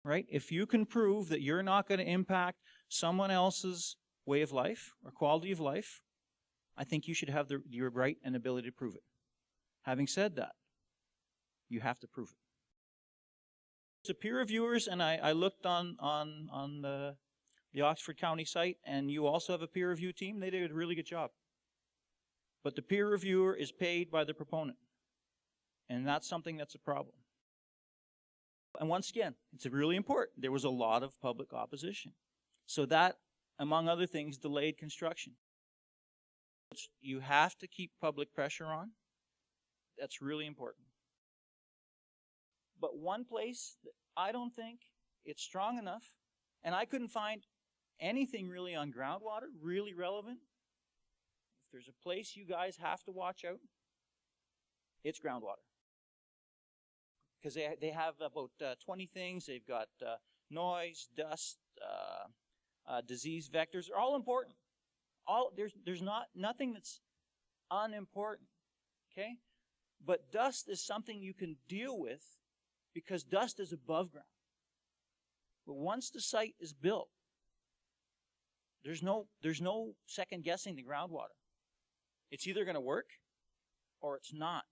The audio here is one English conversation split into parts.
right? If you can prove that you're not going to impact someone else's way of life or quality of life, I think you should have your right and ability to prove it. Having said that, you have to prove it. So peer reviewers, and I looked on the Oxford County site, and you also have a peer review team. They did a really good job. But the peer reviewer is paid by the proponent, and that's something that's a problem. And once again, it's really important. There was a lot of public opposition. So that, among other things, delayed construction. You have to keep public pressure on. That's really important. But one place that I don't think it's strong enough, and I couldn't find anything really on groundwater, really relevant. If there's a place you guys have to watch out, it's groundwater. Because they have about 20 things. They've got noise, dust, disease vectors. They're all important. There's nothing that's unimportant. Okay? But dust is something you can deal with because dust is above ground. But once the site is built, there's no second guessing the groundwater. It's either going to work or it's not.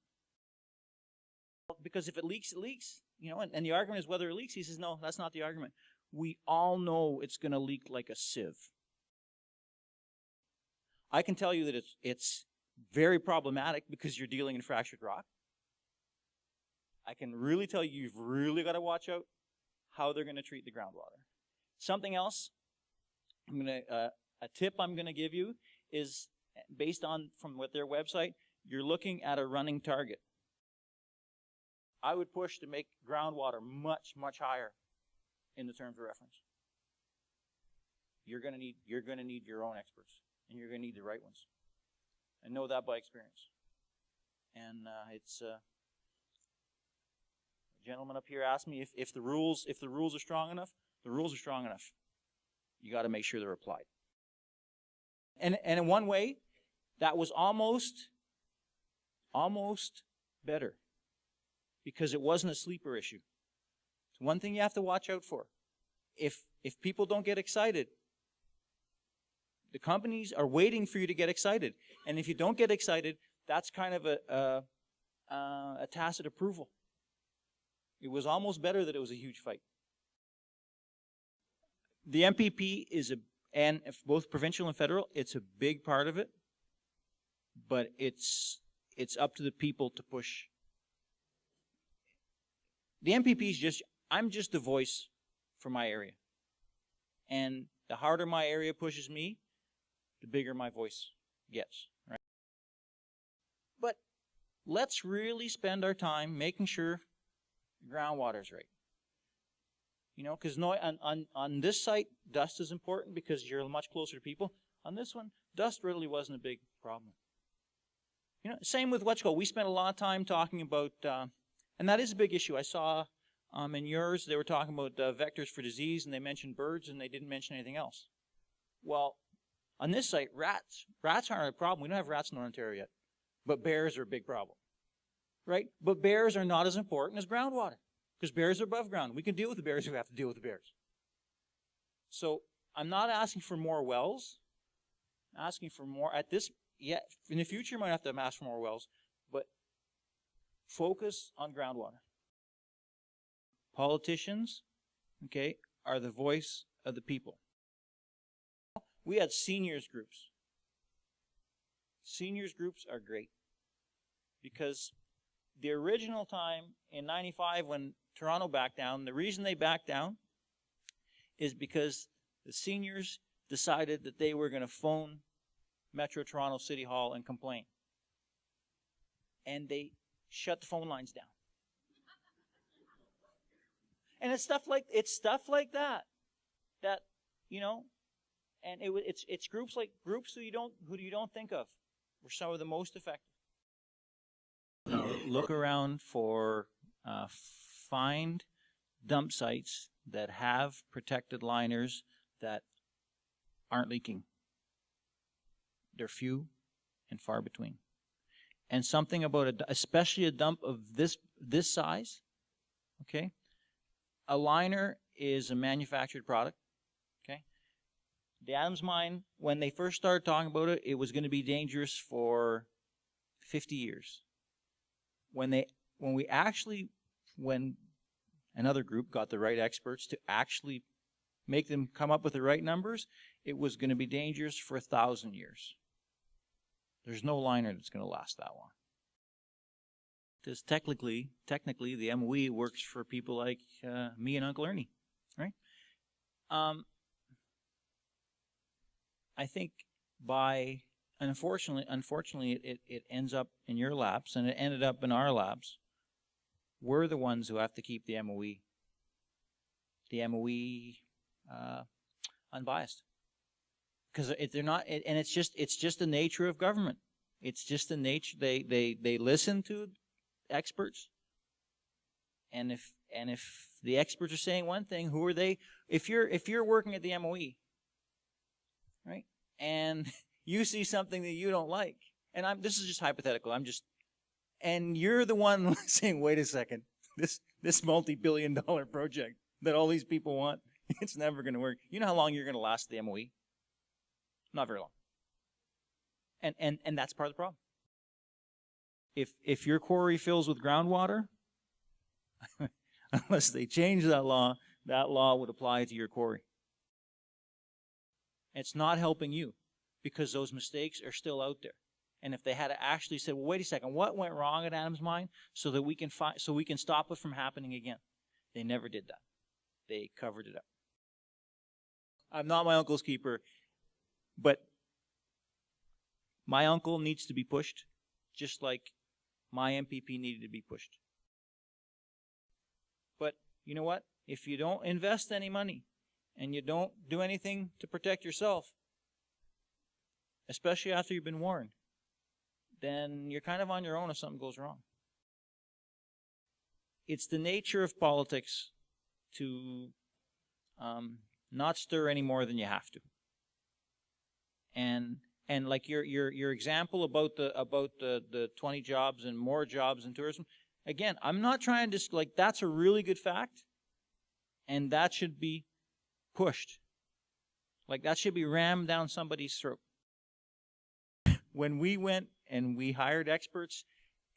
Because if it leaks, it leaks. You know, and the argument is whether it leaks. He says, no, that's not the argument. We all know it's going to leak like a sieve. I can tell you that it's very problematic because you're dealing in fractured rock. I can really tell you you've really got to watch out how they're going to treat the groundwater. Something else, a tip I'm going to give you is based on from what their website, you're looking at a running target. I would push to make groundwater much, much higher in the terms of reference. You're going to need your own experts, and you're going to need the right ones. I know that by experience. And a gentleman up here asked me if the rules are strong enough. The rules are strong enough. You got to make sure they're applied. And in one way, that was almost better. Because it wasn't a sleeper issue. It's one thing you have to watch out for. If people don't get excited, the companies are waiting for you to get excited. And if you don't get excited, that's kind of a tacit approval. It was almost better that it was a huge fight. The MPP and both provincial and federal, it's a big part of it. But it's up to the people to push. The MPP is I'm just the voice for my area. And the harder my area pushes me, the bigger my voice gets. Right? But let's really spend our time making sure the groundwater's right. You know, because on this site, dust is important because you're much closer to people. On this one, dust really wasn't a big problem. You know, same with Wetchko. We spent a lot of time talking about... and that is a big issue. I saw in yours, they were talking about vectors for disease, and they mentioned birds, and they didn't mention anything else. Well, on this site, rats aren't a problem. We don't have rats in Ontario yet. But bears are a big problem. Right? But bears are not as important as groundwater, because bears are above ground. We can deal with the bears if we have to deal with the bears. So I'm not asking for more wells. I'm asking for more at this... Yeah, in the future, you might have to ask for more wells, but focus on groundwater. Politicians, okay, are the voice of the people. We had seniors groups. Seniors groups are great because the original time in 95 when Toronto backed down, the reason they backed down is because the seniors decided that they were going to phone Metro Toronto City Hall and complain. And they shut the phone lines down. And it's stuff like that you know, and it's groups who you don't think of were some of the most effective. Look around for find dump sites that have protected liners that aren't leaking. They're few and far between. And something about especially a dump of this size, okay? A liner is a manufactured product. Okay? The Adams mine, when they first started talking about it, it was going to be dangerous for 50 years. When another group got the right experts to actually make them come up with the right numbers, it was going to be dangerous for 1,000 years. There's no liner that's going to last that long. Because technically, the MOE works for people like me and Uncle Ernie, right? I think unfortunately, it ends up in your labs, and it ended up in our labs. We're the ones who have to keep the MOE unbiased, because they're not, and it's just the nature of government. It's just the nature. They listen to experts, and if the experts are saying one thing, who are they? If you're working at the MOE, right, and you see something that you don't like, and this is just hypothetical. And you're the one saying, wait a second, this multi-billion-dollar project that all these people want, it's never going to work. You know how long you're going to last at the MOE? Not very long. And that's part of the problem. If your quarry fills with groundwater, unless they change that law would apply to your quarry. It's not helping you, because those mistakes are still out there. And if they had actually said, well, wait a second, what went wrong at Adams Mine so that we can stop it from happening again? They never did that. They covered it up. I'm not my uncle's keeper, but my uncle needs to be pushed, just like my MPP needed to be pushed. But you know what? If you don't invest any money and you don't do anything to protect yourself, especially after you've been warned, then you're kind of on your own if something goes wrong. It's the nature of politics to not stir any more than you have to. And like your example about the 20 jobs and more jobs in tourism, again, I'm not trying to that's a really good fact, and that should be pushed. Like, that should be rammed down somebody's throat. When we went and we hired experts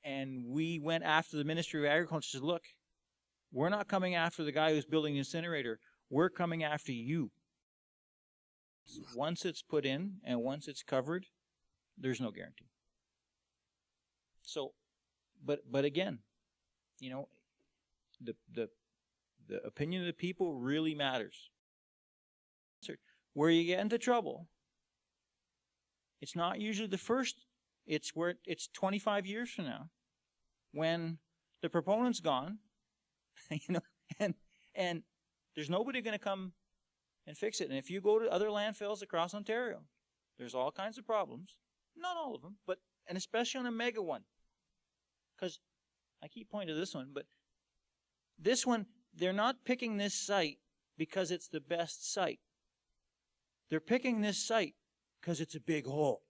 and we went after the Ministry of Agriculture, said, look, we're not coming after the guy who's building the incinerator. We're coming after you. Once it's put in and once it's covered, there's no guarantee. So, but again, you know, the opinion of the people really matters. Where you get into trouble, it's not usually the first, it's 25 years from now, when the proponent's gone, you know, and there's nobody going to come and fix it. And if you go to other landfills across Ontario, there's all kinds of problems. Not all of them, and especially on a mega one. Because I keep pointing to this one, but this one, they're not picking this site because it's the best site. They're picking this site because it's a big hole.